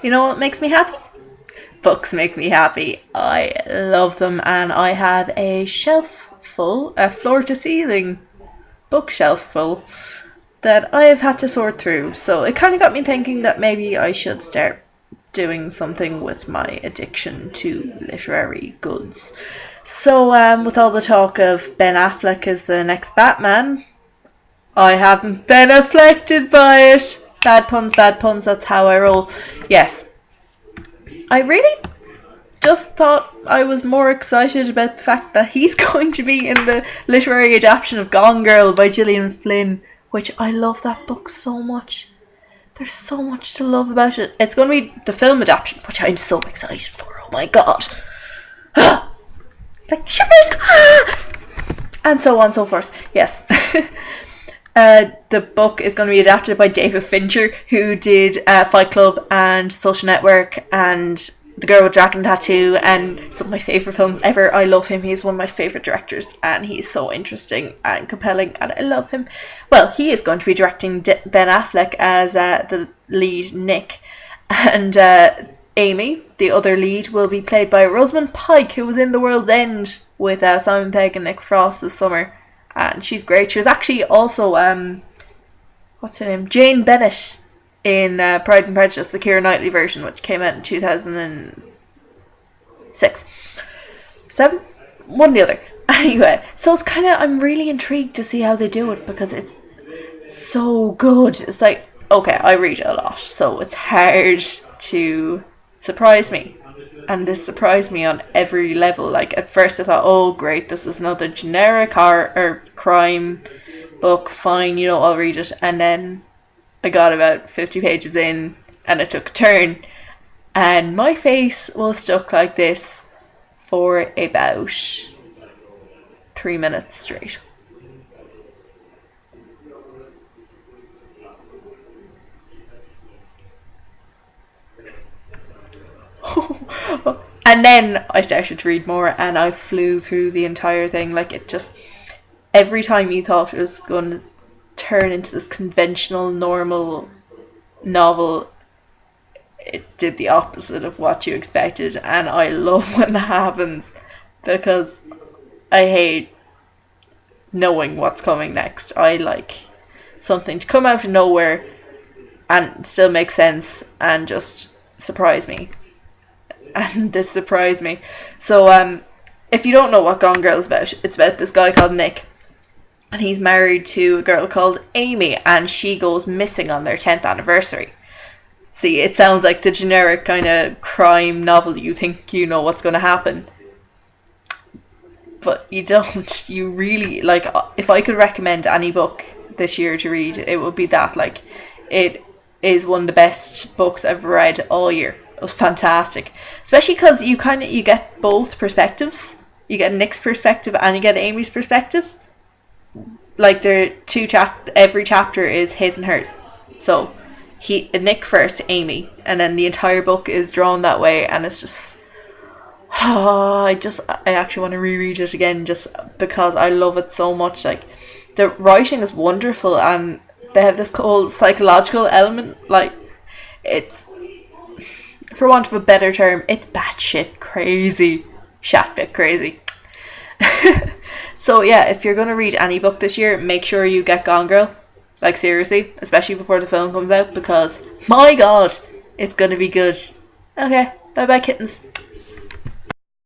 You know what makes me happy? Books make me happy. I love them, and I have a shelf full, a floor to ceiling bookshelf full, that I have had to sort through. So it kind of got me thinking that maybe I should start doing something with my addiction to literary goods. So, with all the talk of Ben Affleck as the next Batman, I haven't been afflicted by it. Bad puns, that's how I roll. Yes, I really just thought I was more excited about the fact that he's going to be in the literary adaptation of Gone Girl by Gillian Flynn, which I love that book so much. There's so much to love about it. It's going to be the film adaptation, which I'm so excited for. Oh my god. Like shivers. And so on and so forth. Yes. The book is going to be adapted by David Fincher, who did Fight Club and Social Network and The Girl with Dragon Tattoo and some of my favourite films ever. I love him. He's one of my favourite directors, and he's so interesting and compelling, and I love him. Well, he is going to be directing Ben Affleck as the lead Nick, and Amy, the other lead, will be played by Rosamund Pike, who was in The World's End with Simon Pegg and Nick Frost this summer, and she's great. She was actually also what's her name, Jane Bennett in Pride and Prejudice, the Keira Knightley version, which came out in 2006. 7? One or the other. Anyway, so it's kind of, I'm really intrigued to see how they do it, because it's so good. It's like, okay, I read a lot, so it's hard to surprise me. And this surprised me on every level. Like, at first I thought, oh great, this is another generic horror or crime book, fine, you know, I'll read it. And then I got about 50 pages in and it took a turn, and my face was stuck like this for about 3 minutes straight. And then I started to read more, and I flew through the entire thing. Like, it just, every time you thought it was going to turn into this conventional, normal novel, it did the opposite of what you expected, and I love when that happens, because I hate knowing what's coming next. I like something to come out of nowhere and still make sense and just surprise me. And this surprised me. So if you don't know what Gone Girl is about, it's about this guy called Nick, and he's married to a girl called Amy, and she goes missing on their 10th anniversary. See, it sounds like the generic kind of crime novel. You think you know what's going to happen, but you don't. You really, like, if I could recommend any book this year to read, it would be that. Like, it is one of the best books I've read all year. It was fantastic, especially because you get both perspectives. You get Nick's perspective and you get Amy's perspective. Like, every chapter is his and hers. So Nick first, Amy, and then the entire book is drawn that way, and it's just, I actually want to reread it again just because I love it so much. Like, the writing is wonderful, and they have this whole psychological element. Like, it's, for want of a better term, it's batshit crazy. Shatbit crazy. So yeah, if you're going to read any book this year, make sure you get Gone Girl. Like, seriously, especially before the film comes out, because my god, it's going to be good. Okay, bye bye kittens.